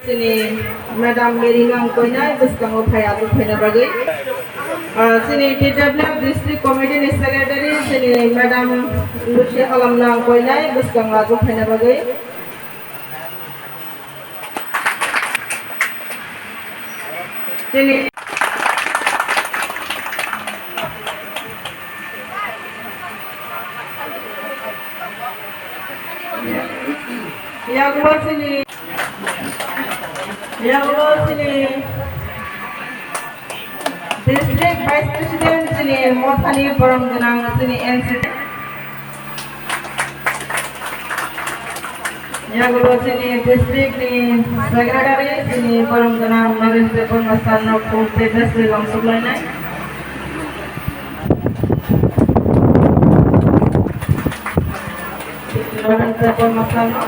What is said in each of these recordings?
Sini Madam Meringang Koinai Buskang Upaya Upena Bagi Sini TWF District Committee Secretary Sini Madam Lucia Halamnang Koinai Buskang Upena Bagi Sini yang sini District Vice President sini Mothani Borong Genang sini NCT yang sini District ni Secretary sini Borong Genang Maris Depon Masano Pupes Bilang Sublana Maris Depon Masano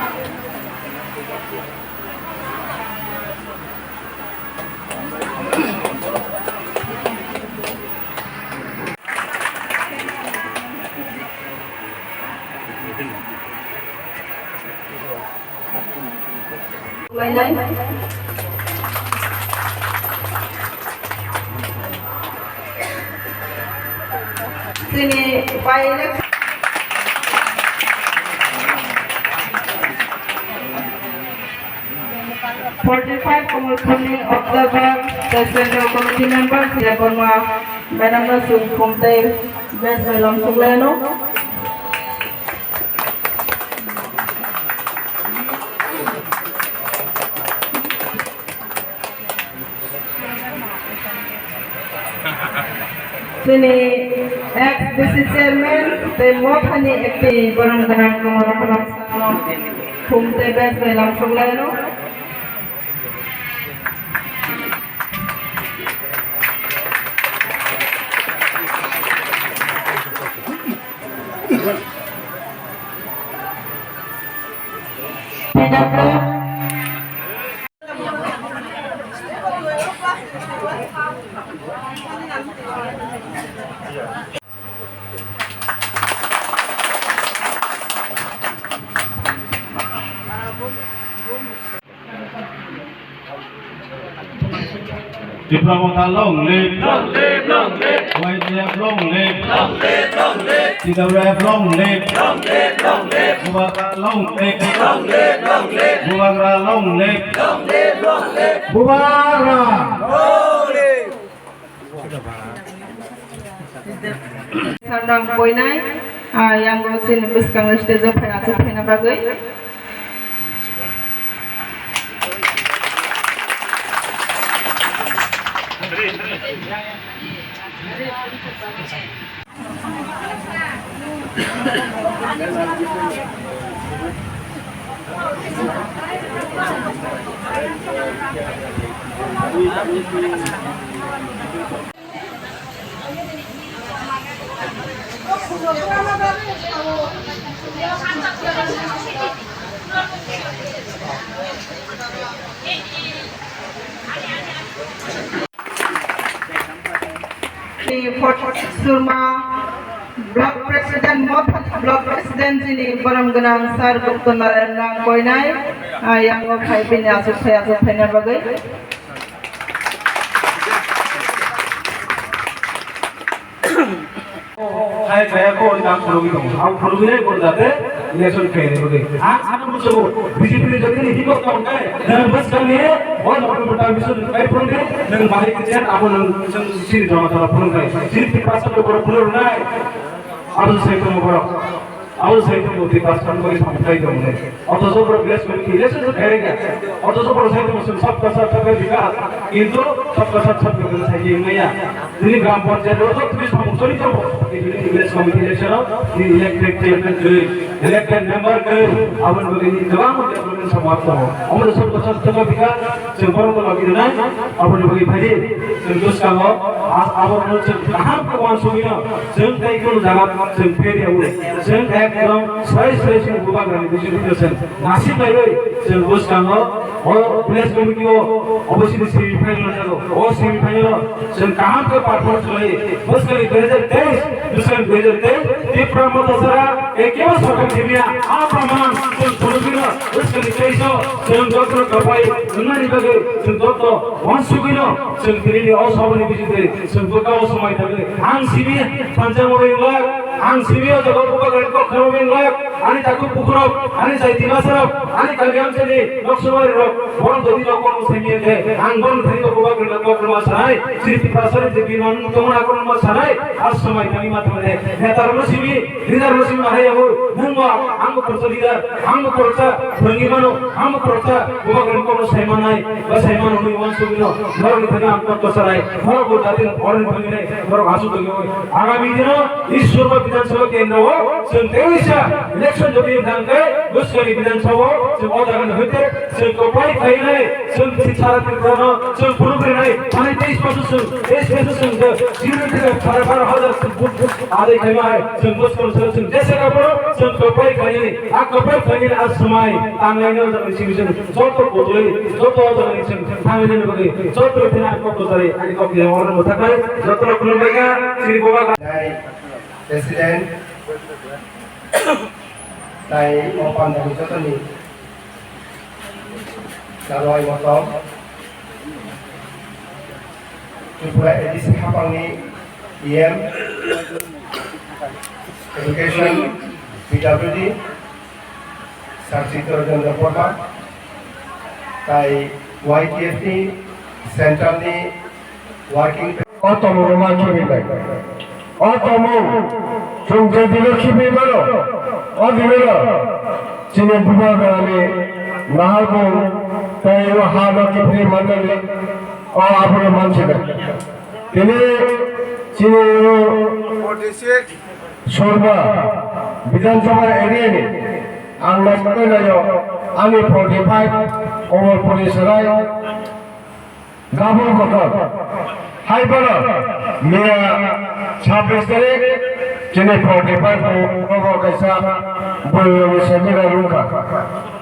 sini pilot 45 committee observer the central committee members ya konma Madam Nasum Kumte Bes Belom Sugleno sini ex chairman te Mothani ekti Borong Genang Kumara Kumte Bes Belom Sugleno Diplomata long live, YDF long live, TWF long live, Bubakra long live, Bubakra long live, Bubakra. Sandang Koinai yang sini Buskang stage Upena Bagi Surma Block President Block President ini Borong Genang Sar Gupta Narendang Koinai yang Bhai Bina Supaya Bagai Hai saya ko nam pulugi dong. Aku pulugi ni pun date election kene bagi. Aku musuh BJP ni jadi ni hikok kau kai. Dan bas kami और number बता विषय kai pulugi dengan bahari kecian aku nang sini drama drama pulugi. Sini tipasa tu kalau pulugi nai. Aku saya tu mau Aku saya tu mau tipasa kau ini sampai dong ni. Atau so ber bias kau ini election tu kere gaya. Atau so ber saya tu musuh sab kasar vikas. Itu sab kasar vikas saya ini ya. Ini gram panchayat itu tulis musuh ni tu. This committee election the elected member awan begini jawab development समाप्त हो हमने सब कुछ चला बिका simple को लगी ना अपन बगी भाई संतोष का हो आवर नो कहां को वन सुनियो जों कई को जगह जों फेर याउ जों एकदम सही से बुबा गनि डिस्ट्रिब्यूशन नासी पाइबै जों बुस का हो और प्लेस कमिटी हो अवश्य सेमी फाइनल जागो और सेमी फाइनल जों कहां को परफॉर्मेंस रहे बस करी 2023 2023 ये प्रमोद सरा एक सरकार दिव्या आ प्रमाण kurugino uskani kaiso sing jotro kapai nani bage sing jotro wansugino sing tirini osabani bijite sing bukao samai thake ang sibi panjamore lak ang sibi jogor buka ko kharoben lak ani taku pukurok ani sai timasarok ani kalgam chele loksubari rok bon dodi rokon semiye ang bon thino buka ko kramasai sirti pasare je binon tomra kon masanai as samai kami matmade netar musibi leader musibi hai ho nungwa ang korsa leader ang korsa bangimano ang korsa buka ko saimanai ba saiman hui wansugino ধর থেকে ang korsarai ধর ko datin oren bangine ধর asu to agami dino ishwar বিধানসভা কেন্দ্র sing teisa election jodi dangke buskari বিধানসভা sing odagan hoite sing kopai khainai sing sithara tirano sing purugre nai mane 23% sing zero থেকে 12,000 आधे खाइमा है sing buskar sing जैसे का परो sing kopai khainai a kopai khainai as samai tangaino jang sing joto kodoi joto jang sing thamene bagi joto thina ko kotare ani ko ki oren mothakai joto kulumega sri boba Presiden tại Opan dari Jotoni Daroi Motong Tripura edisi Hapang ni IM Education PWD Saksito Jendra Porma tại YTF ni Central ni Working Otomo Roman Chobibay Otomo Sungke Dilokhi Bimano Odimelo Chine Bubagani Mahago Tayo Hano Kipri Mandali O Abuna Manchina Tine Chine 46 Sorba Bidan Sabha area ni Anglas Pelayo Ani 45 Over Police Rai Gabon Kotor Hai Bala Mira 26 तारीख जिन्हें 45 को कैसा बोल से मेरा रूका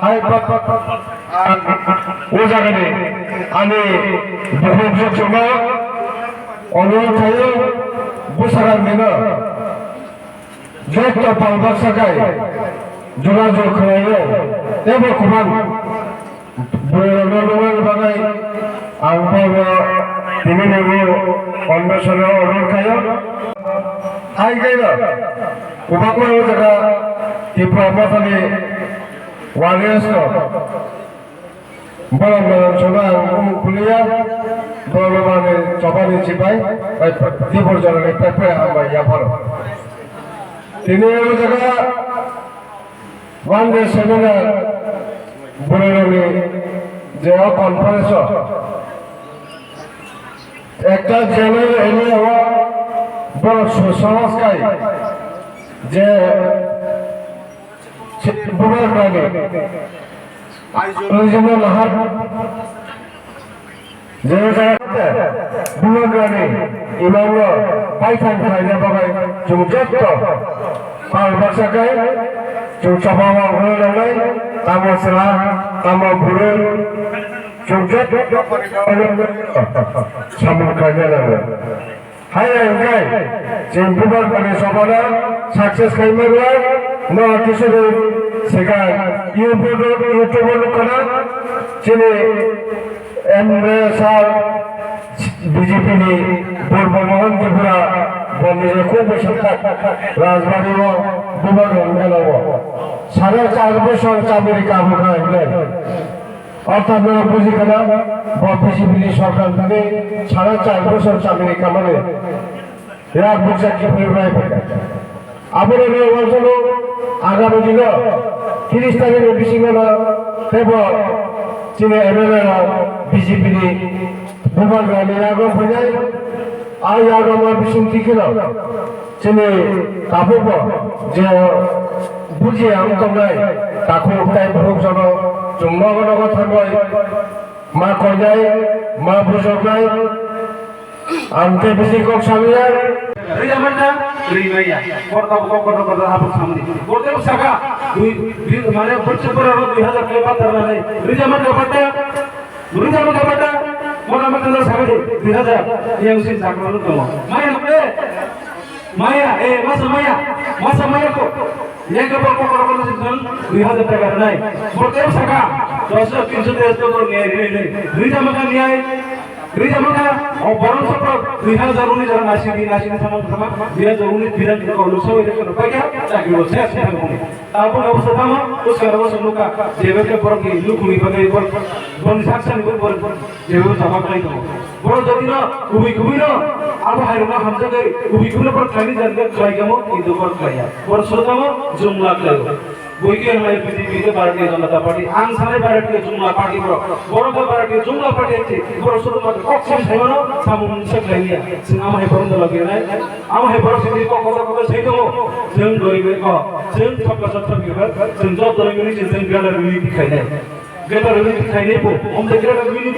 हाय वो जगह ने आने बहुत जो चुना और खायो बुसरा में ना जो तो पालक सकाय जुड़ा जो खायो तब कुमान बोल बागाई आंबा তিনি নেবো অন্বেষণে অনুরোধ খায় হাই গাইল উপাকর জায়গা ত্রিপুরা মাথালে ওয়ারিয়াস বড় বড় ছোলা খুলিয়া বড় মানে চপানি চিপাই ত্রিপুর জনের পেপে আমার ইয়া ভালো তিনি জায়গা ওয়ান ডে সেমিনার বলে যে কনফারেন্স একটা জেলে এনে হওয়া বড় সুসংস্কারী যে বুড়ার প্রাণী original heart যে জায়গাতে বুড়ার প্রাণী ইমামলো পাইথান খাইলে বাবাই চুমচত্ত পাল বাসাকায় চুমচাপাওয়া ঘুরে লাগাই তামো সেলা তামো বুড়ে চুমচত সামনে খাইলে লাগে হাই গাই যে বুড়ার প্রাণী সবারা সাকসেস খাইমে গয় না কিছু সেখানে ইউটিউবের লোকেরা যিনি এমএসআর বিজেপি নি পূর্ব মোহন ত্রিপুরা বন্ধে খুব সংখ্যা রাজবাড়ি ও বুবার গেল 4.5 বছর চাকরি কাম করেন অর্থাৎ বুঝি কেনা বিজেপি সরকার থেকে 4.5 বছর চাকরি কামালে এরা বুঝা কি পরিবার আপনার অঞ্চল আগামী দিন 30 তারিখের বেশি গেল কেবল চীনে এমএলএ বিজেপি বুবার গাড়ি আগম হয়ে যায় আর আগম বিশুম টিকিল চীনে কাপড় যে বুঝে আমি তোমরাই তাকে তাই ভোগ জন চুম্বকন কথা কয় মা কয় যায় মা বুঝক নাই আনতে বেশি কক Samia Rizamanda, Rimaya, Porta Kota Abu Samdi. Porta Saka, Mane Purchapura, 2000 Patarane, Rizamanda Pata, Rizamanda Pata, Monamata Savage, 2000, young since Sacramento. Maya, Maya, Masa Maya, Masa Mayako, yang kepada korban itu 2,000 টাকা নাই প্রত্যেক শাখা 200-300 টাকা করে নিয়ে দুই জামাকা নিয়ে দুই জামাকা বরং সব 2019 যারা নাসিবি সামান 2019 বিধান লোকসভা ইলেকশন পাইয়া চাকরি বসে আছে তারপর অবস্থা থামা উস্কার অবস্থা লোকা যেভাবে বড় কি লুকুনি ভাবে বন সাকসানি করে যেভাবে জামা পাই তো বড় যদি না খুবই না আবু হাইরুনা হামজাকে খুবই পর খালি জানতে জয় কেমন কিন্তু পর খাইয়া বড় শ্রোতাম জুমলা লাগলো বইকে আমরা বিজেপিতে ভারতীয় জনতা পার্টি আং সালে ভারতীয় জুমলা পার্টি বড় ভারতীয় জুমলা পার্টি আছে বড় শুধুমাত্র কখন সেমানো সামুন সাকলাইয়া जों আমায় বন্ধ লাগিয়ে আমায় বড় সিদ্ধি কথা সেই দেবো जों দইবে जों সবকা সত্য বিভাগ जों জব দইবে जों গ্যালারি মিলি খাই নাই গ্যালারি মিলি খাই নাই আমাদের গ্যালারি মিলি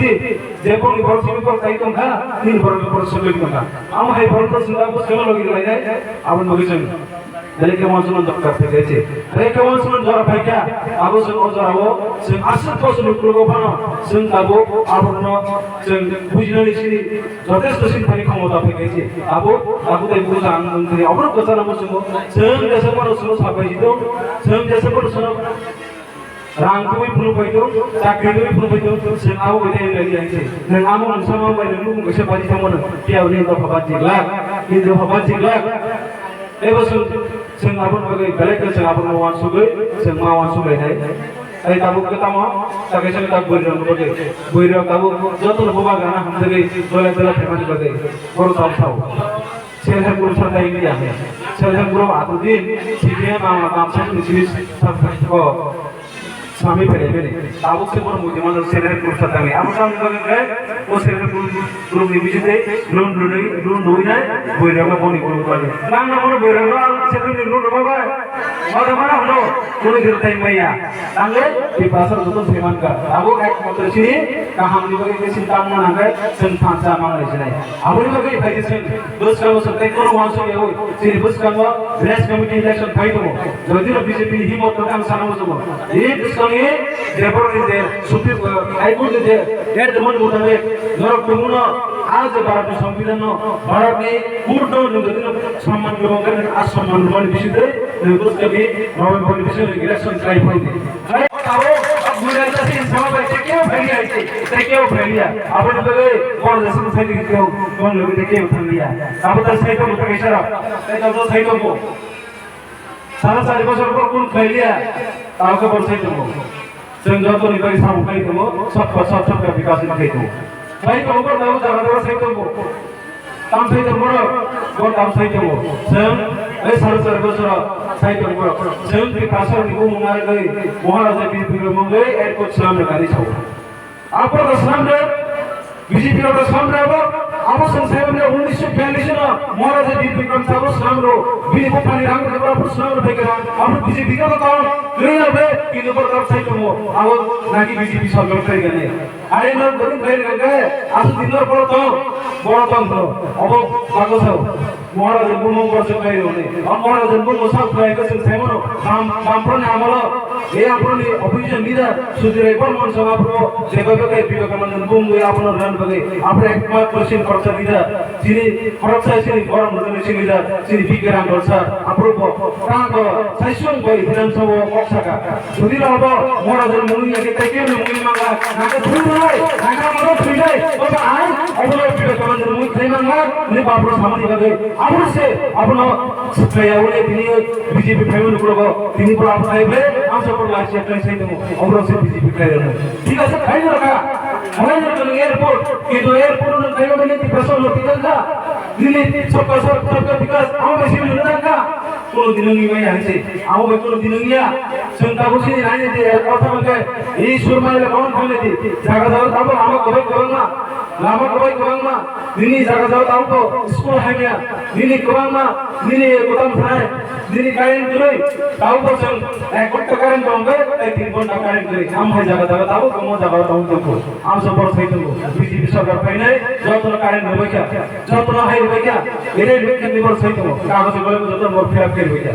যে কোন বড় সিদ্ধি কর তাই তো না তিন বড় সবই কথা আমায় বড় সিদ্ধি সেমা লাগিয়ে নাই আপন মগিছেন dari kemonsunan dokter PTC dari kemonsunan jara baiknya aku sing ojarawo sing asal kos nukul bano sing tabu aburno sing bujinali sini যথেষ্ট চিন্তানি ক্ষমতা PTC aku তাই বুঝাং মন্ত্রী অবর কথা নাম sing desa paro suno sabai itu sing desa paro suno rang kui pulu paito chakri kui pulu paito sing aku gede lagi aise nang amu sama bai lu ngese bari samona tiau ni to bhabat jiglak কিন্তু bhabat jiglak এবছর जों आबुन बगै बेलेग जों आबुन मावान सुगै जों मावान सुगै नाय ai tabu ke tama takai sang tak boirang bage boirang tabu jotor boba gana hamdege dole dole feman bage bor tam thau selha guru sarta india selha guru atu din sidia mama kam sang silis sab ko स्वामी पहले पहले Tabuk से पर मुझे मतलब seller group सत्ता में अब हम लोग गए वो सेलर ग्रुप में बीच में लोन नोई ना बोइरा में बोनी ग्रुप वाले ना बोलो बोइरा में सेलर में लोन बाबा और हमारा हम लोग कोई दिन टाइम में या आगे ये पासर तो सेमान का अब एक मतलब सी कहाँ हम लोग के चिंता में ना गए संस्थान मांग रहे हैं अब लोग के भाई से बस का वो सकते कौन वहाँ से ये हो सिर्फ बस का वो विलेज कमिटी इलेक्शन फाइट हो जो दिन बीजेपी ही मत काम साना हो ये ये therefore is there supreme high court is there that the one would have norok tumuna आज भारत में संविधान भारत में पूर्ण सम्मान लोगों आज सम्मान मान विषय उसके भी नवंबर विषय इलेक्शन ट्राई होती है अब गुजरात से समाज से क्यों फैलिया है क्यों फैलिया अपन तो कौन जैसे फैली क्यों कौन लोग क्यों फैलिया अब तो सही तो मुझे कैसा रहा तो सही तो को सारा सारे बच्चों को कौन फैलिया ताऊ के पर सही तो जों जब तो निकाली सामु कहीं तो सब विकास नहीं तो सही तो ऊपर दाऊ जगह सही तो काम सही तो बड़ो कौन काम सही तो जों ऐ सारे बच्चों सही तो बड़ो जों विकास निको मुंगार गए महाराजा बीपी मंगे ऐ कुछ नाम लगानी छो आप पर नाम रे बीजेपी का नाम रे अब संसार में 1942 ना महाराजा बीपी का नाम रो बीजेपी को पानी रंग के बराबर नाम रो बेकरा अब बीजेपी का तो नहीं है कि नंबर का सही तो अब ना कि बीजेपी सरकार करेगा नहीं अरे ना गरीब भाई गए आज दिन पर तो बड़ा तंत्र अब कागज महाराजा गुण वर्ष कहीं होने अब महाराजा गुण मसाल फ्राई का संसार में काम पर नामला ये अपने ऑफिशियल लीडर सुधीर पर मन सभा प्रो जेबे के विवेकानंद गुण ये अपना रन बगे अपने एक मात्र क्वेश्चन खर्च लीडर जिनी खर्च है गरम नजर लीडर जिनी विज्ञान वर्षा अप्रूव कांग सैसुन गई विधानसभा पक्षका सुधीर अब महाराजा मुनि के तके मुनि मांगा नाके थुलाई नाका मरो थुलाई अब आइ अब विवेकानंद मुनि थै मांगा ने बाबरो सामने गए अवश्य अपना सत्याउने तिनी बीजेपी फैमिली को तिनी पर आप आइबे हम सब पर लाइक शेयर सही तो अवश्य बीजेपी फैमिली ठीक है सर खाइ रखा हमारे जो एयरपोर्ट के जो एयरपोर्ट में कई बने की प्रसन्न होती था दिल्ली सबका विकास हम बेसी नहीं था कोनो दिनंगी में यहाँ से आओ बे कोनो दिनंगिया संता बुसी नहीं दे कथा में के ई सुरमाइले कौन खाने थी जागा जाओ तब हम कबे करेंगे लामा कबे करेंगे दिल्ली जागा जाओ तब तो स्कूल है क्या दिल्ली करेंगे दिल्ली गोदाम है दिल्ली करेंगे जुलाई तब तो संग एक घंटा करेंगे होंगे एक 3 घंटा करेंगे हम है जागा जाओ तब कम जागा तब तो हम सब पर सही तो बीजेपी सरकार पहले जो तो करेंगे हो क्या जो तो है हो क्या इन्हें लेके निबर सही तो कागज बोले जो तो मोर फिर हो क्या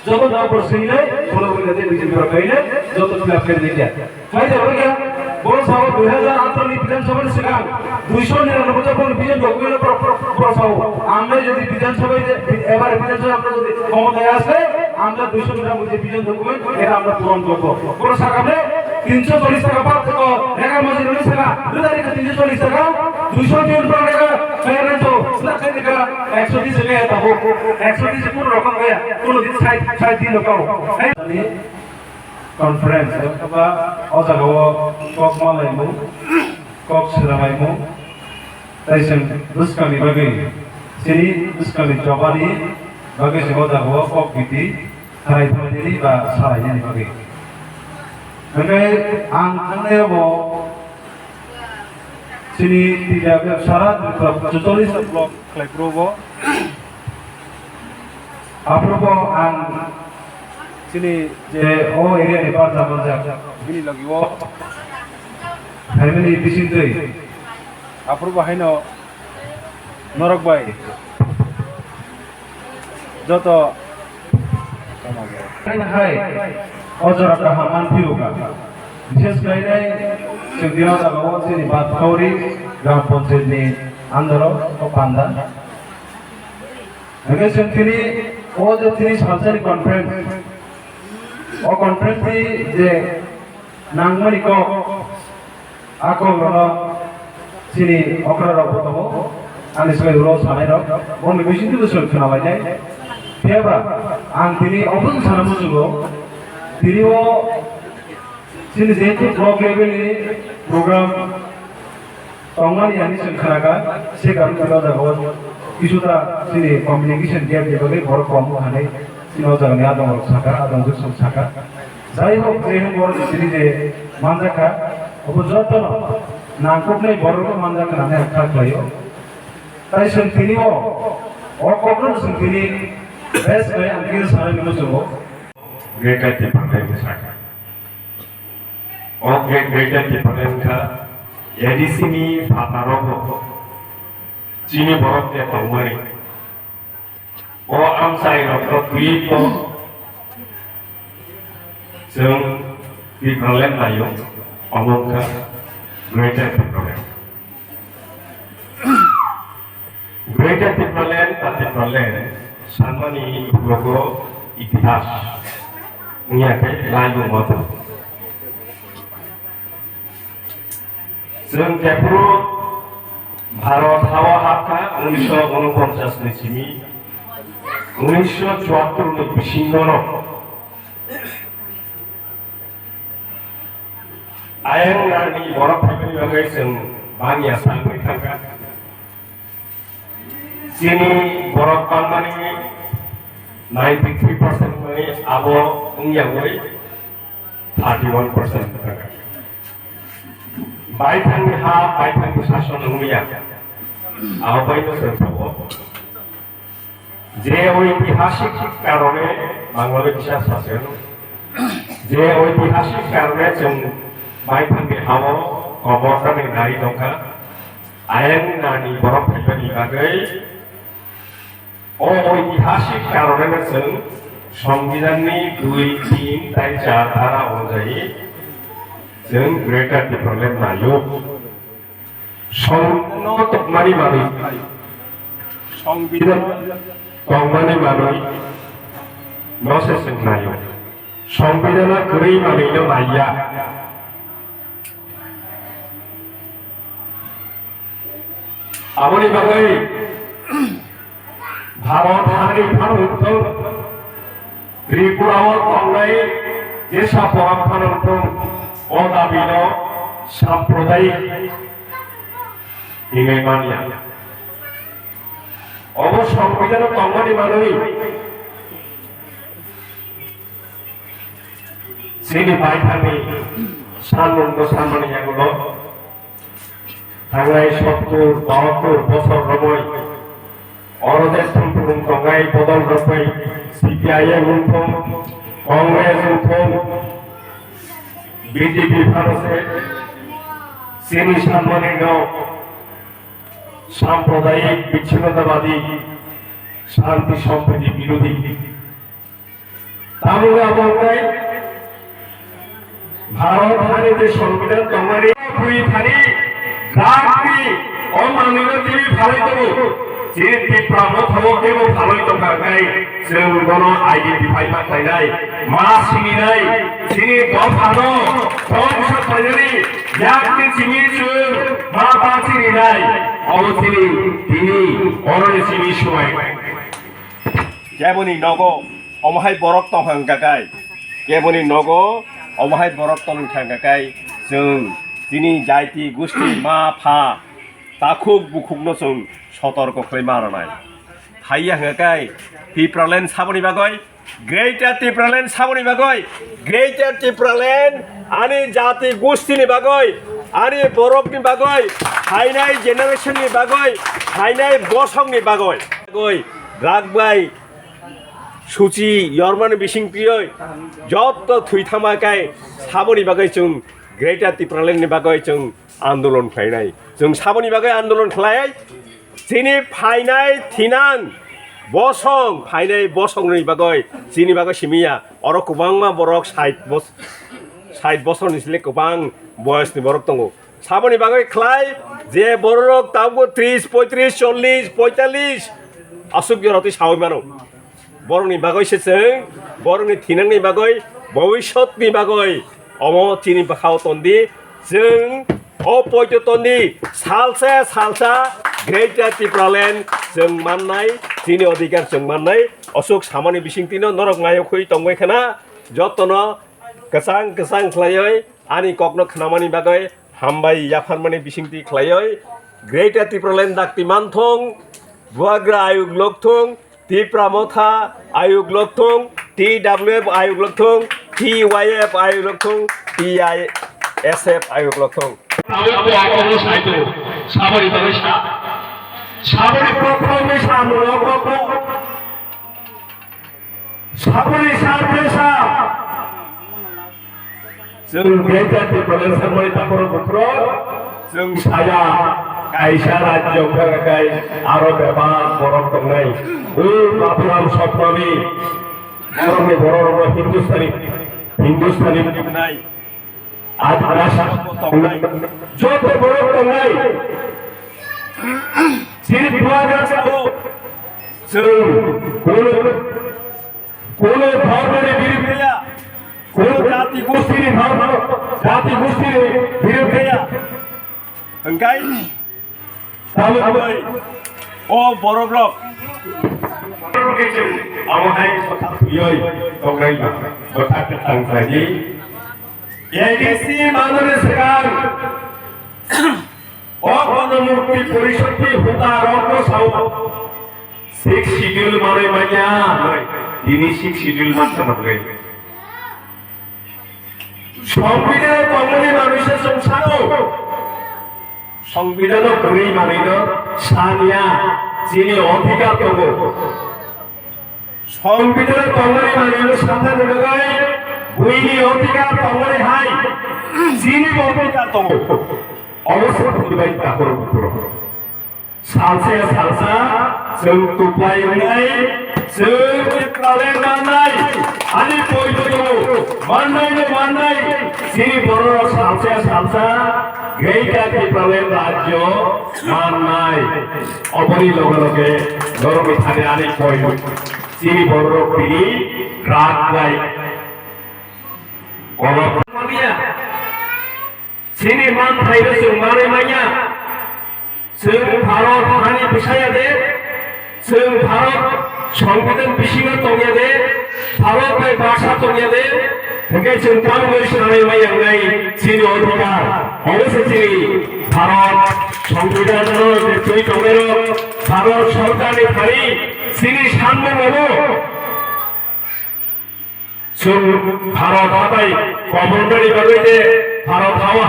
जब ना पर सही नहीं बोलो बोले दे बीजेपी पर पहले जो तो फिर कर दे क्या फायदा हो गया बोल साहब 2008 में विधानसभा से काम 299 জন বিজেপি ডকুমেন্ট প্রসাও আমরা যদি বিধানসভায় এবারে বিধানসভা আমরা যদি ক্ষমতায় আসে আমরা 200 মিটার মধ্যে বিজন ডকুমেন্ট এটা আমরা পূরণ করব কোন সরকারে 340 টাকা পার থেকে রেখা মজুরি 19 টাকা 340 টাকা 200 দিন পর রেখা ফেরে তো না টাকা 130 টাকা দাও 130 কোন রকম হয় কোন দিন 60 দিন দাও কনফারেন্স বা অজাগো কক মালাইমু কক সিরামাইমু তাইসেন বুসকানি বাগে সিনি বুসকাनि जबानि बागे से अजागो কক बिदि साराय थानायनि बा सारायनि बागे ओमफ्राय आं थांनायाव सिनि दिया सारा 44 ब्लक खालायग्रोबो आप्रबो आं सिनि जे ओ एरियानि बारजा बारजा बिनि लगिवो फैमिलि बिसिंदै आप्रबो हायनो नरक बाय যত हाय अजरा गाहामान फिरुगा विशेष गरी जों दिनाव जागाव जोंनि बाथौरि ग्राम पन्चायतनि आन्दाराव पान्दा ओमफ्राय जों दिनै दिनै सानसेनि कनफारेन्स कनफारेन्सनि जे नांगौनिखौ आकलनो दिनै अक्रारावबो दङ आंनि सिगाङाव सानाय दं बन्द बैसिनि गोसोआव खोनाबाय Tiaba, ang tini open sana musugo, tini wo sini zetu blog level ini program tonggal yang ini sekarang sekarang kita dah kawan isuta sini communication dia sebagai baru kamu hane sini orang ni ada orang sakar ada orang tu sakar, saya hok training baru sini je manjaka, apa jauh tu nangkep ni baru tu manjaka nane akak layo, tapi sini wo, orang sini best way anggil sana musugo. Greater Department Saka. Okay, Greater Department ka. Jadi sini Fatarogo. Sini borok dia pengmari. Am saya rokok kripo. Seng di kalian layu. Omong ka Greater Department. Greater Department, Department. Sanmani logo इतिहास यहाँ के लायु मत जों केप्रो भारत हावा हाका 1949 नि सिमी 1974 नि बिसिङाव आयेन नानि बरफ फाइफोरनि बागै जों बानिया सानबाय थांगा जोंनि बरफ बाननानै 93% money abo yang woi 31% baik yang ha baik yang sason umia apa itu sertawo je ঐতিহাসিক কারণে বাংলাদেশে শাসন যে ঐতিহাসিক কারণে जों baik yang hawo kobotane dari dongka ayen nani borok faibani bagai ঐতিহাসিক কারণে जों সংবিধানनि 2, 3, 4 धारा অনুযায়ী जों ग्रेटर डेभलपमेन्ट नायो संविधान तकमानि मानै संविधान तकमानि मानै नसे जों नायो संविधाना गरै मानैनो नाया आबनि बागै भारत हारि भारत त्रिपुराव थांनाय जेसा परामखानों अदाबिनो साम्प्रदायिक इंगेमानिया अबो संविधान तंगनि मानै सिनि बायथानि सानमंगो सानमानियागुलो थांनाय 70-72 बছर रबय Orang sempurna kongai bodol rapai CPI untung Kongres untung BJP भारसे sini सामने गाँव सांप्रदायिक विच्छिन्नतावादी शांति सम्पत्ति विरोधी तामुगा बंगाई भारत हानि के संविधान तंगनि हुई थानी गांधी और मानवीय देवी भारत को जे टिप्रामो थामो केबो भालोय दंखाय जों गनो आइडेन्टिफाइ माखायनाय मा सिनिनाय सिनि दफानो दफा फायनानै याकनि सिनि जों मा बा सिनिनाय अबसिनि दिनि अरनि सिनि समाय केबोनि नगो अमहाय बरक तंहांगाय केबोनि नगो अमहाय बरक तंहांगाय जों दिनि जायति गुस्ति मा फा ताखुक बुखुकनो जों सतर्क खालामनाय हाय हांगाय टिप्रालेण्ड साबनि बागै ग्रेटर टिप्रालेण्ड साबनि बागै ग्रेटर टिप्रालेण्ड आनि जाति गुस्तिनि बागै आनि बरकनि बागै हायनाय जेनेरेशननि बागै हायनाय बसंनि बागै रागबाय सुचि यरमान बिसिंपियै जत थुइथामाखाय साबनि बागै जों ग्रेटर टिप्रालेण्डनि बागै जों आन्दोलन खालामनाय जों साबनि बागै आन्दोलन खालाय जिनि फायनाय थिनां बसं फायनाय बसंनि बागै जिनि बागै सिमिया अर गोबां बरक 60 बोसोरनिसले गोबां बयसनि बरक दङ साबनि बागै खालाय जे बरक तावगो 30 35 40 45 असुक जरति सावै मानो बरनि बागैसो जों बरनि थिनांनि बागै भबिष्यतनि बागै अमो चिनि बाखाव तन्दि जों अपयतननि सालसा ग्रेटर टिप्रालेण्ड जों माननाय जिनि अधिकार जों माननाय अशोक सामानि बिसिंतिनो नरक नायखै तंबायखाना जतन गसां खलायै आनि ककनो खानामानि बागै हामबाय याफानमानि बिसिंति खलायै ग्रेटर टिप्रालेण्ड दाक्ति मानथं बुआग्रा आयुग लकथं टिप्रामथा आयुग लकथं TWF आयुग लकथं TYF आयुग लकथं TISF आयुग लकथं 아무도 아무도 사이도 사버리 버리사 사버리 프로그램이 사무로 보고 사버리 사버리사 जों ग्रेटर टिप्रालेण्ड साबनि ताखरो बखरो जों साया कायसा राज्य गाय आरो बेबा बरफ दंनाय ओ बाबुराम सपनानि बरफनि बरफ हिंदुस्तानी नाय आज आशा तंनाय जत बरफ तंनाय सिर्फ दुआगासाखौ जों कोनो धर्मनि बिरुद्धया कोनो जाति गोष्ठीनि बिरुद्धया ओंखाय तालुकै अ बरग्रक आमहाय कथा थुयै तंनाय कथा थांसानि एडिसि माननीय सरकार गणमुक्ति परिषद की होता रंग साउ 6 शिड्यूल माने माया दिनी 6 शिड्यूल मानते मगे संविधान कमनि मानुषे संसारो संविधान गरि मानिनो सानिया जिनि अधिकार दङ संविधान कमनि मानिनो सानना नगै बुइनि अधिकार दङले हाय जिनि अधिकार दङ अवश्य फुरबाय ताखरो बखरो सालसा जों तुप्लायनाय जों टिप्रालेण्ड माननाय आनि बयबो माननाय जिनि बर' सालसा ग्रेटर टिप्रालेण्ड राज्य माननाय अबनि लगे गरमि थाने आनि बयबो जिनि बर' पिरि रागबाय गलमानिया जिनि मान थाइरो जों माने माया जों भारत हानि बिसाया दे जों भारत संविधान बिसिङाव दंया दे भारत बाय भाषा दंया दे ओंखाय जों गावनो सानै मायावनाय जिनि अधिकार अवश्य जिनि भारत संविधाननो जेरै दंरो भारत सरकारनि फारि जिनि साननो जों भारत हाबाय गभर्नमेन्टनि बागै दे भारत हावा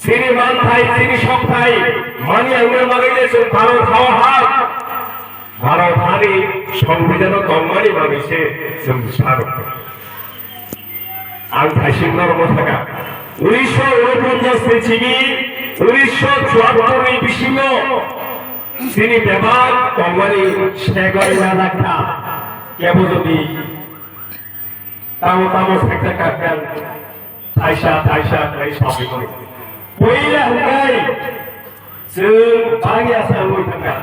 जिनि मानथाय जिनि सबथाय मानि आंनो मागैले जों भारत हावा भारत हानि संविधान दंमानि मागैसे जों सारो आं थाइसिमनार मोसागा 1949 नि 1974 नि बिसिङाव जिनि बेबाद दंमानि सेगय नालाखा केबो जुदि तामो सेक्टर काकान थाइसा थाइ साबिखौ पहिला हुँदै जों बागि आसाम थांगा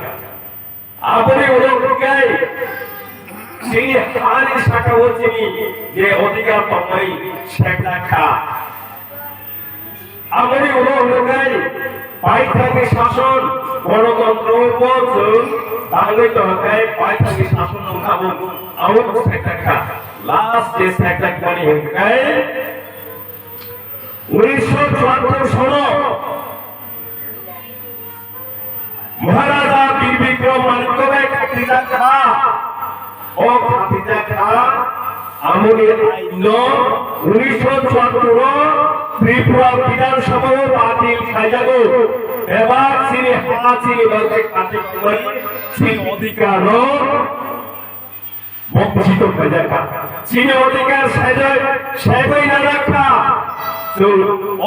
आबोनि उनावखाय जोंनि हानि साखाव जोंनि जे अधिकार दंनाय सेक्टाखा आबोनि उनावखाय बायथानि शासन गणतन्त्र जों बागै दंखाय बायथानि शासन नंखामोन आउट सेक्टाखा लास्ट जे सेक्टाक माने होखाय 1974 सनाव महाराजा वीर विक्रम माणिक्य खातिजा खा ओ खातिजा खा आमुनि आइन 1974 त्रिपुरा विधानसभा बातिल खाइजागो एबा सिनि हासिनि बागै खातिखौ सिन अधिकार बंचित खाइजाखा सिन अधिकार साइबै ना राखा जों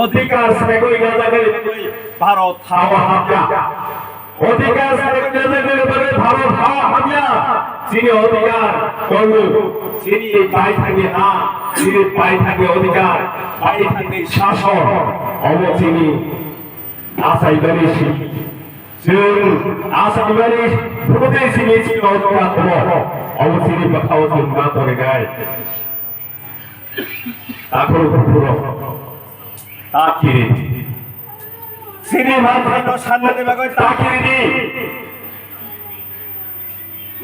अधिकार साइबै ना जागोन भारत हावा हाबया अधिकार भारत हाबिया सिनि अधिकार करू सिनि बायथानि हा सिनि बायथानि अधिकार बायथानि शासन अमसिनि आसाइबारि जों आसाइबारि प्रदेशनि सिनि अधिकार दङ अमसिनि बाखाव जों मा दरेगाय ताखौ फुरो ताकिरि सिनि मानफ्रानो साननानै बागै ताकिरिनि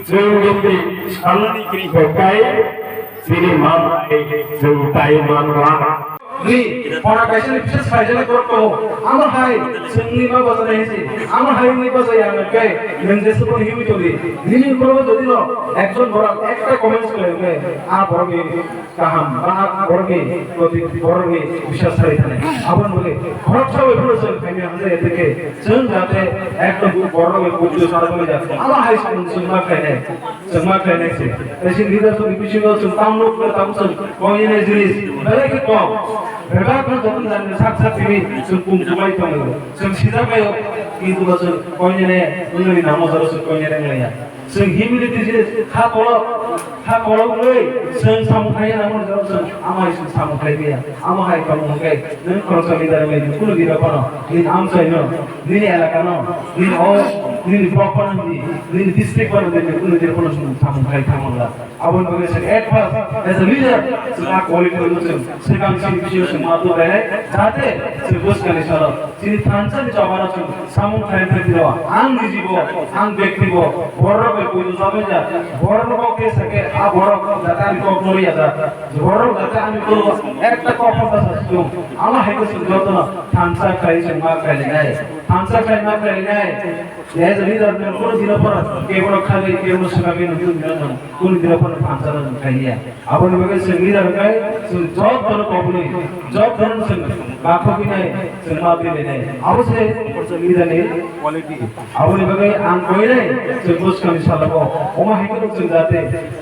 जोंनि साननानै गिरिखौखाय सिनि मानफ्राय जों ताय मानवा ni para kaisa ni bises kaisa korto amar hai sungni ma bazai hisi amar hai ni bazai amke nenge se kon hiwi toli ni korbo jodi no ekjon bora ekta comments kore a borge kaham ba borge koti borge bishas sai thane abon bole khorok sabe bolosen kami amre eteke jeng jate ekta borge koti sara bole jasse amar hai sungma kaine se esin leader so bishino sung tamno kore tamson koine jinis bele ki kom berbagai macam dan sak-sak ini sungkum jumai tamu, sung sida kayo itu bahasa koinnya mengenai nama harus koinnya yang lain. Sung humility jenis hak kalau mulai sung samukaya nama harus amai sung samukaya dia, amai kamu mungkin, nen kalau kami dari mana, kulo di mana, ini amsai no, ini elaka no, ini blok mana ini district mana ini kulo di mana sung samukaya kamu lah. Abang bagi saya advance as a leader, sung quality itu sung sing sing मातो है जाते सिर्फ कने चलो सिनी थांसन जवाना छु सामु खाइन दिलो आंग निजीबो आंग व्यक्तिबो बररो के कोइ जाबे जा बररो के सके आ बररो दाता को नोरिया जा बररो दाता आमी को एकटा को पता सु आमा हेको सु जतो न थांसा खाइ छ मा खाइ नै थांसा खाइ मा खाइ नै एज अ लीडर ने को दिन पर केवल खाली केवल सकाबे न दिन कुन दिन पर थांसा न खाइया आबन बगे से लीडर के जॉब कर कोबले जॉब करने से बाखो भी नहीं सिनेमा भी नहीं अब से लीडर ने क्वालिटी अब ने बगे आंग कोई नहीं से बुश का मिसाल को ओमा है को सुन जाते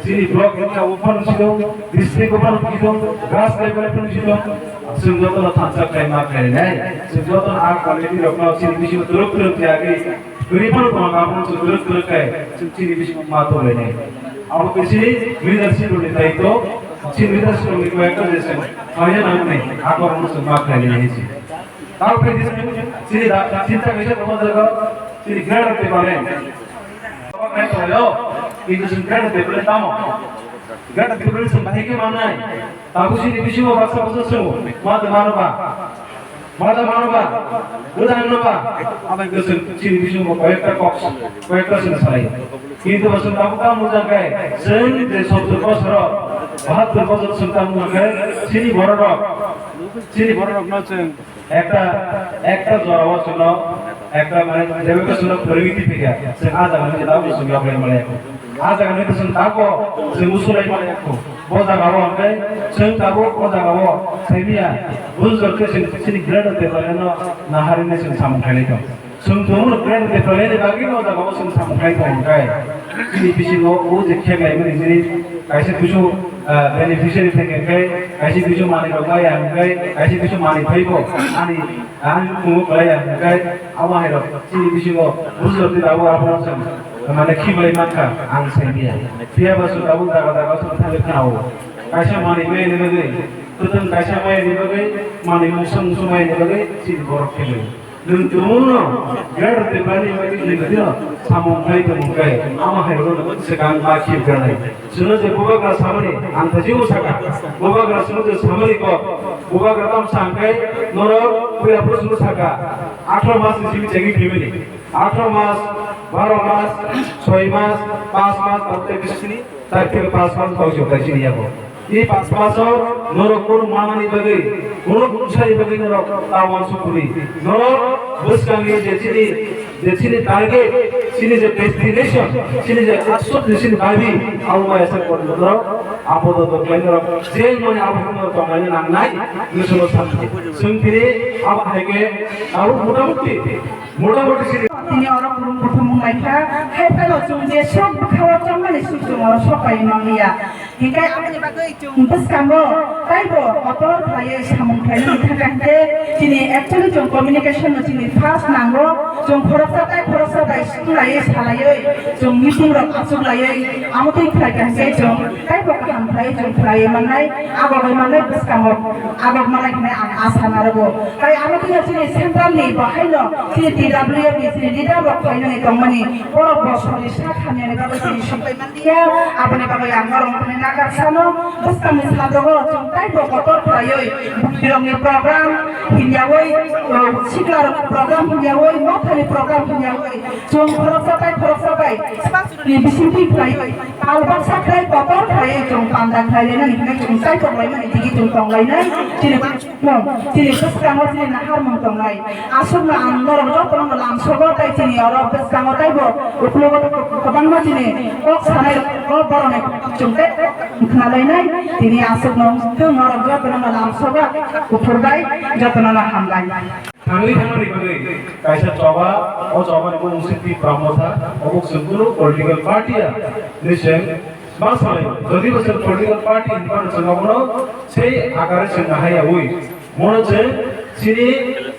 सिनी ब्लॉक का ओपन छिलो डिस्ट्रिक्ट ओपन छिलो ग्रास लेवल पर छिलो सुन जो तो थांसा खाइ मा खाइ नहीं सुन जो तो आ क्वालिटी रखना सिनी बिशी तुरंत त्यागे गरीबों को काम से तुरंत है सिनी बिशी मा तो नहीं अब किसी लीडरशिप ने दायित्व sin leadership ni ko ekta jese kaya nam nahi ako हम से बात कर रहे हैं ताऊ के दिस sin चिंता कैसे समझ लगा sin ग्रहण पे बारे अब मैं तो लो कि sin ग्रहण पे बोले तामो ग्रहण पे बोले sin भाई के मानना है ताऊ sin विषय में बात सब सो माता मानवा उदाहरण नबा अब एक sin विषय में कয়েকটা sin सालाई কিন্তু বছর তাবু কাম মুজা গায় সেন যে 70 বছর 72 বছর সুলতান মুখে চিনি বড় রক নছেন একটা জড়াও ছিল একটা মানে দেবকে ছিল পরিমিতি থেকে সে আজ আমি দাও সঙ্গে আপনি মানে আজ আমি তো সুন তাকো সে মুসুলাই মানে একো বোঝা গাবো আমকে সেন তাবো বোঝা গাবো সেমিয়া বুঝল কে চিনি গ্রেড হতে পারে না হারিনে সে সাম খালি তো Sungguh keren deploynya bagi no da bawa sung sam kai kai ini bisi no o je khe gai meni jini kaise bisu beneficiary theke kai kaise bisu mani rogai am kai kaise bisu mani thaibo ani ku kai am kai awa hero sini bisi no buzlo ti dawo apna sam mane khibai makha ang sai dia dia basu dawo da basu thale khao kaise mani me ne gai tutun kaise me ne gai mani musang sumai ne gai sini borok khele nung tumuno gar de bani bani ningdino samung kai to mungkai ama hairo no sekang baki kanai suno je bubagra samani anta jiu saka bubagra suno je samani ko bubagra tam sangkai noro puya prasnu saka 18 mass GB চেগি family 18 মাস 12 মাস 6 মাস 5 মাস প্রত্যেক কিস্তি তার থেকে 5 মাস পাউছো কাছি নিয়াবো এই 5 মাসও নর কোন মামানি বাগে কোন কুছাই বাগে নর তাওয়ান সুকুরি নর বুসকাঙ্গি যে চিনি টার্গেট চিনি যে ডেস্টিনেশন চিনি যে আসল চিনি ভাবি আউমা এসে করে নর আপাতত কেন্দ্র জেল মানে আবহাওয়া কমাই নাংনাই নিসলো শান্তি সুনতিরে আবহাওয়াকে আরো মোটামুটি তিনি অরক প্রথম লাইখা হাইফাইল জুংজে সব খাওয়া চমালে সুসুং অর সকাই মাংলিয়া হিকাই আমনি বাগৈ জুং বসকামো তাইবো অতর খায়ে সামং খাইনি থাকাতে তিনি एक्चुअली जों कम्युनिकेशन তিনি ফার্স্ট নাঙ্গো जों খরচা দাই স্কুলাই সালাयै जों মিটিং রক আসুলাयै আমতै খাইকাছে जों তাইবো কামফাই जों খাই মানাই আবাগৈ মানাই বসকামো আবাগ মানাই খাই আশা নারবো তাই আমতै তিনি সেন্ট্রালনি বাহাইলো তিনি DWF তিনি লিডার রক খাইনি কম্পানি বড় বছরে শাখানি বাগৈ তিনি সবাই মানদিয়া আপনি বাগৈ আঙ্গর মনে নাগাসানো বসকামো সাদগো जों তাইবো কতর খাইयै বিরংনি প্রোগ্রাম হিয়াওই শিকলার প্রোগ্রাম হিয়াওই মথালি প্রোগ্রাম হিয়াওই जों খরচা বাই বিসিপি খাই আলবাক সাখাই কতর খাই जों পান্দা খাইলেনা নিখাই जों চাই তংলাই মানে দিগি जों তংলাইনাই তিনি বসকামো তিনি নাহার মন তংলাই আসুনা আন্দর যতন লামসগো তাই তিনি অর বসকামো তাইবো উপলগত কবাংমা তিনি কক সানাই কক বরনে जों খালাইনাই তিনি আসুনা जों অর যতন লামসগো উপরদাই যতন হামলাই থাংলি থাংলি বাগে কাইসা চবা ও চবা নিবো মুসিতি প্রমোথা অবুক সুগুলো পলিটিক্যাল পার্টিয়া নিশ্চয় বাসালে যদি বছর পলিটিক্যাল পার্টি ইনফার সঙ্গবনো সেই আকারে সঙ্গাহায়া ওই মনে হচ্ছে সিনি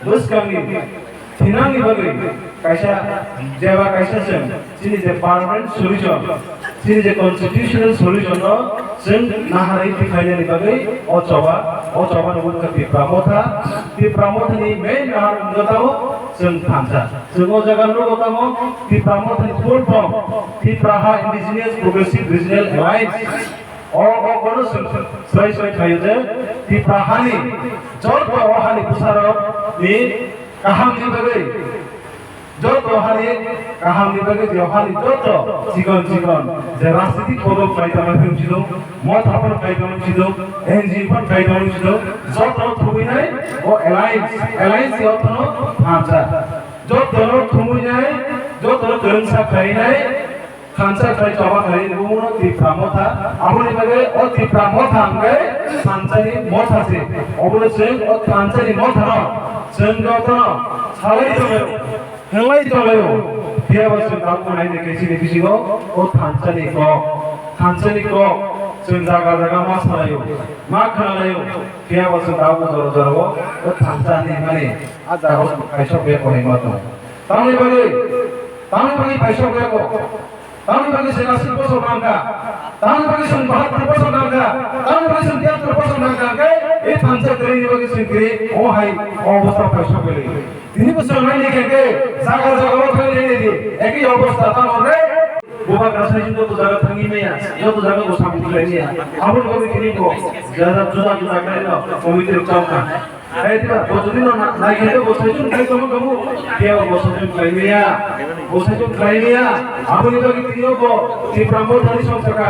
বসকাঙ্গি থিনাঙ্গি বাগে কাইসা যেবা কাইসা সেন সিনি যে পার্মানেন্ট সলিউশন সিনি যে কনস্টিটিউশনাল সলিউশন जों नाहारै दिखायनायनि बागै अचबा नबो प्रमोथनि मेन नाहार गताव जों थांजा जों जगान गताव प्रमोथनि फुल फर्म प्राहा इंडिजिनियस प्रोग्रेसिव रीजनल एलायंस कोन सय थायो जे प्राहानि जल प्रवाहनि पुसारनि काहामनि बागै जल प्रवाहनि काहामनि बागै बेवहानि जत जीवन जे राजनीतिक पदक पाइतामा फिमसिदो मत आपन पाइतामा फिमसिदो एनजी पण पाइतामा फिमसिदो जत थुबिनाय ओ एलायंस यतनो भान्सा जत थुबिनाय जत गरंसा खाइनाय खानसा खाइ चबा खाइ बुमुनो तिफ्रामथा आबुनि बागै ओ तिफ्रामथा आंगै खानसानि मथासे अबुनो जों ओ खानसानि मथानो जों गतनो सालै दङो हेंलाय दङो बियाबासो गावखौ नायनो केसिनि बिसिगो ओ खानसानि क जों जागा मा सालायो मा खालायो बियाबासो गावखौ जरजरगो ओ खानसानि माने आजागो काइसा बे कोनै मतो तांनि बागै काइसा बेको तांनि बागै जों 80 বছর नांगा तांनि बागै जों 72 বছর नांगा तांनि बागै जों 73 বছর नांगा এই खानसा ट्रेनिंग बागै जों गिरि ओ हाय अवस्था काइसा बेले 3 বছর নাইনি কেকে জাগা খাইলে দি একই অবস্থা তাহলে বুবা গাছাই কিন্তু তো জায়গা থাকি মেয়া যত জায়গা গোসা বুঝলাইনিয়া আপন কবি কিনিবো যারা জুদা গাইলো কমিটির চাওকা আইতা বজদিন না নাইলে বসাইছুন কাই কমু কেও বসাইছুন কাইমিয়া আপনি তো কিনিবো যে ব্রাহ্মণধারী সংস্থা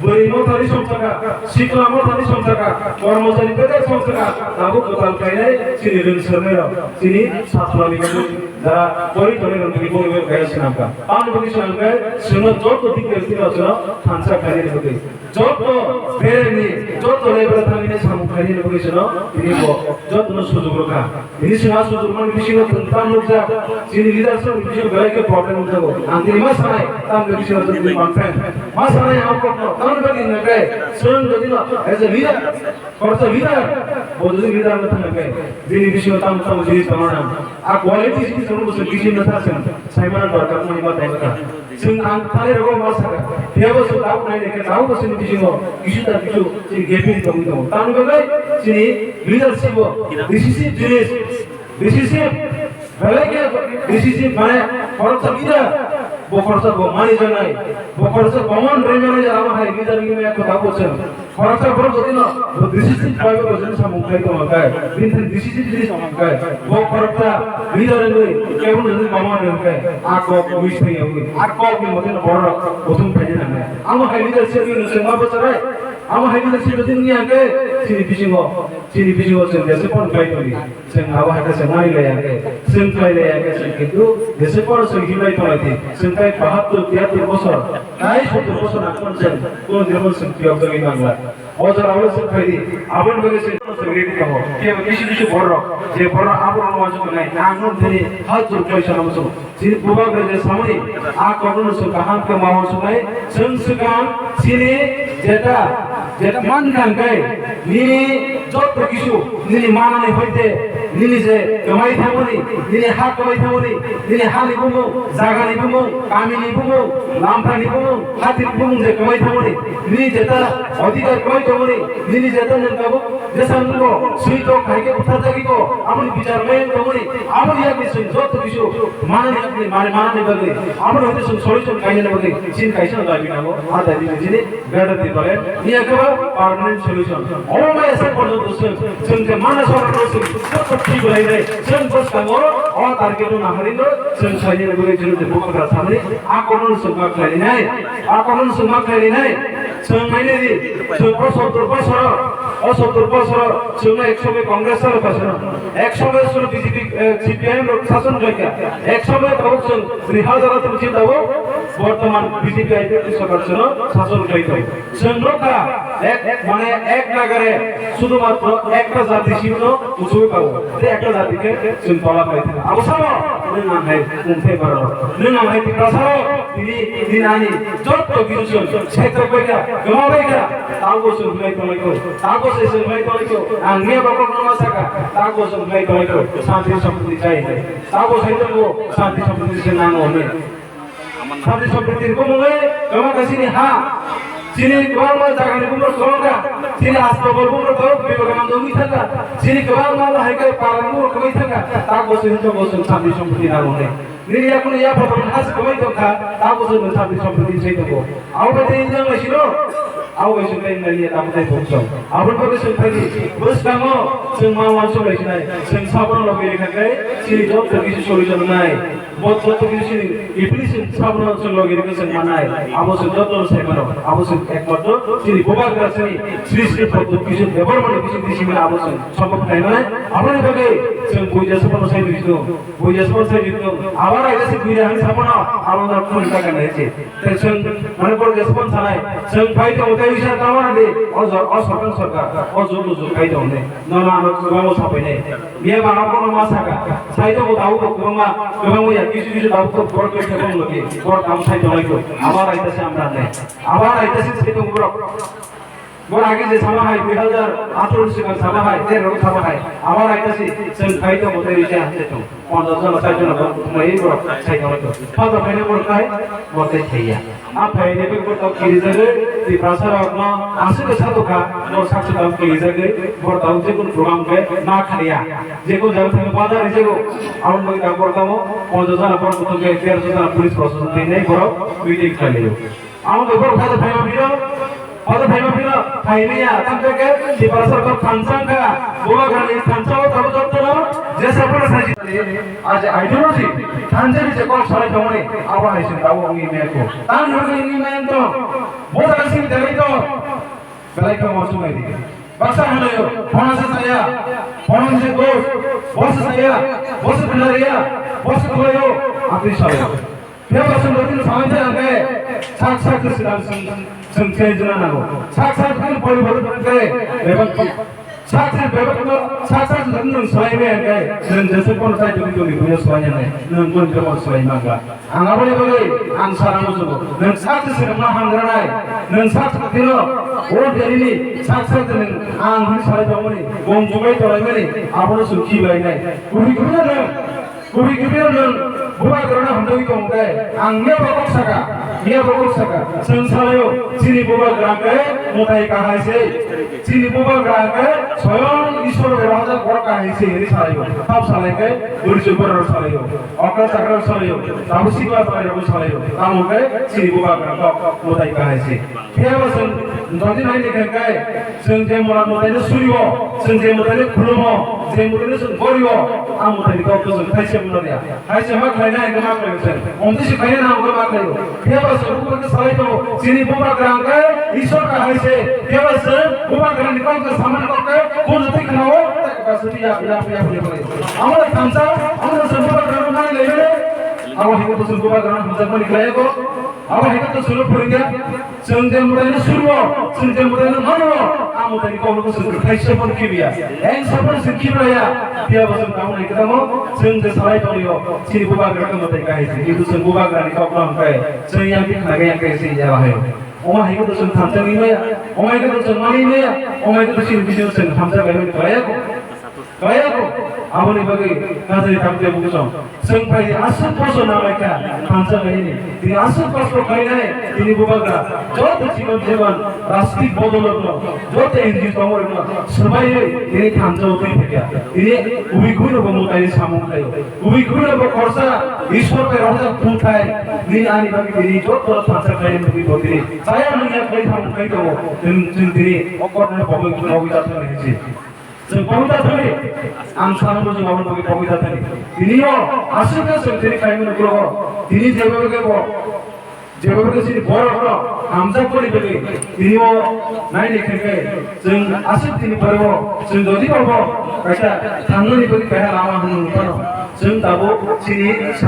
বৈমধারী সংস্থা শিক্ষামধারী সংস্থা কর্মচারী বেতন সংস্থা তাবো কোতাল কাইলে চিনি রেলসরনেরা চিনি ছাত্রলী যারা পরিচয় রন্তি বইবে গাইছেন আপকা পান বগিছনকে সুনো যত দিকে ছিল খানসা খাইলে হবে যত বেরেনি যত লেভেল থামিনে সামু খাইলে বগিছন তিনি যত সুযোগ রাখা তিনি সমাজ সুযোগ মানে বিশেষ তাম লোক যা চিনি লিডারশিপ বিশেষ গায়কে প্রবলেম উঠাবো আন্তি মাসানাই তাম বিশেষ যদি কনফারেন্স মাসানাই আপকো তাম বগি নকে সুন যদি না এজ এ লিডার করতে লিডার বদলি লিডার না থাকে যিনি বিশেষ তাম জিনিস বানানো আর কোয়ালিটি जों बोसोर गिदिर नथारसिन साइमान दरकार मनि बाथाय बाथा जों आं थाले रगो मासागा बेयाव बोसोर दाउ नायनायखे दाउ बोसोरनि बिजिङाव गिदिर जों गेपिनि दं तानि बागै जोंनि leadership डिसिसिभ Belaknya disisi mana korupsi kita, korupsi mani jangan, korupsi common revenue yang lama hari kita ini aku tahu pun, korupsi itu no, disisi bagai person sampai itu makai, bintang disisi jadi sampai, korupsi kita ini kau nanti mama makai, aku wish ni aku mungkin orang betul punya nama, aku hari kita sendiri semua besar, aku hari kita sendiri ni agak sini bising sendiri sepon baik ni, aku hari semua ini agak, semua ini agak segitu, sepon segi baik tu semua 72-73 বছর তাই 70 বছর এখন ছেন কোন দিন সত্যি অবদান বাংলা ওজর আলো সফাইদি আবন বলেছে সেগ্রেটারি কহ কে কিছু বড় যে বড় আবন মাঝে নাই নাগন ধরে হাজার পয়সা নামছ সিন প্রভাবে যে সামনে আ কখনো কাহাম কে মাও শুনাই সংস্কার সিনে যেটা মান গান গায় নিনি যত কিছু নিনি মানানে হইতে নিনি যে কমাই থামনি নিনি হাত কমাই থামনি নিনি হানি বুমু জাগানি বুমু কামিনি বুমু লামফানি বুমু হাতি বুমু যে কমাই থামনি নিনি যেটা অধিকার কমাই থামনি নিনি যেটা নঙ্গাবো যেসানগো সুইতো খাইকে উঠা থাকিগো আপনি বিচার মেন থামনি আপনি ইয়া কিছু যত কিছু মানানি আপনি মানানি বলে আপনি হইতে সলিউশন কাইনে বলে চিন কাইছে দাবি নাও আদা দিনে জিনে গাড়াতে পারে নিয়া কেবল পার্মানেন্ট সলিউশন অমায় এসে পর্যন্ত जोंखौ माना सरकारखौ जों ঠিক হই নাই जों बसकाङो अ टार्गेट ना हारिनो जों साइने गुरै जों बकरा सामने आकलन सुमा खालायनाय जों माने जों 70 বছর जों 100 কংগ্রেস সরকার 100 বছর বিজেপি সিপিএম শাসন রইকা 100 বছর जों 3000 তুমি চিন্তাও বর্তমান বিজেপি আইপি সরকার শাসন রইকা जों লোকা মানে এক নাগারে শুধুমাত্র একটা জাতি ছিল উঁচু পাবো একটা জাতিকে जों তলা পাইছে অবসর নং আই উঠে পারো নং আই প্রসার দিনানি যত কিছু क्षेत्र কইরা গমাবাইগা তাগো जों লাই তলাইকো তাগো जों লাই তলাইকো আংগে বাকো নমাসাকা তাগো जों লাই তলাইকো শান্তি সম্পত্তি চাই তাগো সাইতগো শান্তি সম্পত্তি से नांगो ने শান্তি সম্পত্তি কমলে গমা কাছিনি হা sini kebal mal jangan dibunuh kolonga sini asal berbunuh kau bagaimana demi tangga sini kebal mal hai kai paramu kami tangga tak bosan itu bosan sampai seperti namunnya ini aku ni ya potong khas kami tu kah tak bosan sampai seperti itu kau awak betul ini yang masih lo awak suka ini ni tak betul bosan awak betul suka ini bos kamu semua masuk lagi naik sabun lagi dekat sini job terkisi solution naik buat terkisi sini iblis sabun langsung lagi dekat mana awak sudah terus saya mana awak একমাত্র তিনি প্রবাদ করেছেন সৃষ্টি পদ্ধতি কিছু ব্যবহার মানে কিছু দিছি বলে আবশ্যক সম্ভব তাই নয় আপনি ভাবে जों বইজাস পনসাই দিছো বইজাস পনসাই দিছো আবার আইছে বিরা হানি সাপনা আলাদা কোন টাকা নেছে जों মানে পর গেসপন ছানাই जों ফাইতে ওটাই বিষয় কামনা দে সরকার অযোগ্য জোগাই দনে ননা গোবাং সাপাই নাই বিয়ে বানা কোন মাসাকা সাইতো দাও গোবাং ইয়া কিছু দাও তো বড় করে কোন লগে বড় কাম সাইতো লাইতো আবার আইতাছে আমরা নাই আবার আইতাছে সেটা বড় আগে যে সামা হয় 2018 সালে সামা হয় 13 সামা হয় আবার আইতাছে जों খাইতো মতে এসে আসছে তো 50 জন 60 জন মই বড় সাইতো লাইতো পাতা ফাইনে বড় খাই মতে থাইয়া আপাই নেবে বড় কি জায়গা এই প্রাসার আপনা আসে কে সাতোকা বড় সাকসু দাম কি জায়গা বড় দাও যে কোন প্রোগ্রাম কে না খালিয়া যে কোন জায়গা থেকে বাজার এসে গো আমন মই কাম করতাম 50 জন বড় কত কে 13 জন পুলিশ প্রশাসন নেই বড় মিটিং খালিও আমাদের বড় কথা ভাইমা ভিড় Pada bhaiya phira thainiya tamke di pasar ko khansanga boga gani khansao tabu jotto jesa pora saji aaj ideology khanjari je kol sare jamone aba aise tabu ngi meko tan hoge ngi men to boga sing dai to belai ko mo sumai di baksa halo phona se saya phona se dos bos saya bos bularia bos koyo apni sayo dia pasang dotin sampai sampai sak sedang संख्या जना हो साक्षात kan परिवर्तन करे एवं साक्षात बेबकनो साक्षात none सलाइ में गए नन जैसे कोन साइ जुनि जुनि बुझ सलाइ नै नन कोन जमा सलाइ मागा आंगा बले बले आं सारामो जबो नन साक्षात से मा हांग्रानाय नन साक्षात दिनो ओ देरिनि साक्षात नन आं हुन सलाइ दमनि गम जुगाइ तलाइ मनि आबनो सुखि बायनाय कुबि कुबि नन बुवा करना हमदोइ दंगे आंगे बकक सका ये बकक सका संसारयो सिनि बुवा ग्राके मोटाई काहाइसे सिनि बुवा ग्राके स्वयं ईश्वर राजा गोरका हैसे हेरि छलायो थाप छलायकै गुरुजु बरर छलायो अकल चक्र छलायो ताबुसिका छलायो छलायो तामुकै सिरि बुबा ग्राम मोदाइ गायसे फेवसन जति नै लेखेकै जों जे मोरा मोदाइले सुरियो जों जे मोदाइले खुलुमो जे मोदाइले जों गरियो आम मोदाइले गावखौ जों थाइसे मोनरिया थाइसे मा खायना एक मा खायो हमदिसि खायना नाम मा खायो फेवसन बुबा छलायो सिरि बुबा ग्रामकै ईश्वर का हैसे फेवसन बुबा ग्राम निकालको सामान करके কোন যদি খাও তাকে কাছে ইয়া বলে বলে আমরা খামসা আমরা সম্পূর্ণ গ্রাম মানে লেবে আমরা হেকো তো সম্পূর্ণ গ্রাম হামসা মানে খায় কো আমরা হেকো তো সুলো পড়িয়া সঞ্জে মুদাইনে সুরবো সঞ্জে মুদাইনে মানবো আমুদাইনে কোন সুর খাইছে বল কিবিয়া এই সবন সিকিবরায়া দিয়া বসন কাম নাই কদম সঞ্জে সবাই পড়িও সিরি বুবা গ্রাম মতে গাইছে কিন্তু সন বুবা গ্রাম কাম কায় সইয়া বি খাগে কাইছে যাওয়া হয় Oma hiko to sun thamsa ni maya, oma hiko to sun mani maya, oma hiko to sin bisyo sun thamsa gayo ni kaya ko, amoni bagai kasari thamte bukusong, sun pai asal poso namai ka thamsa gayo ni, ini asal poso kaya nai, ini bubaga, jote jiban jiban, rasti bodolot no, jote injil pamor no, sabai ini thamsa utoi pekya, ini ubi guna bamutai samung kayo, ubi guna bakorsa, ishwar pe raja puntai, ini ani bagi ini jote thamsa kaya ni bagi saya melihat dari kamu itu sendiri okor pokok itu pokok itu sendiri pokok itu sendiri angsa itu juga pokok itu sendiri ini yo asalnya sendiri kayak mana kalau ini jawab ke sini bor hamzah kali bagi ini yo naik lekhe jeng asal ini baru jeng jadi baru kata tangan ini bagi kayak lama hanun pano jeng tahu sini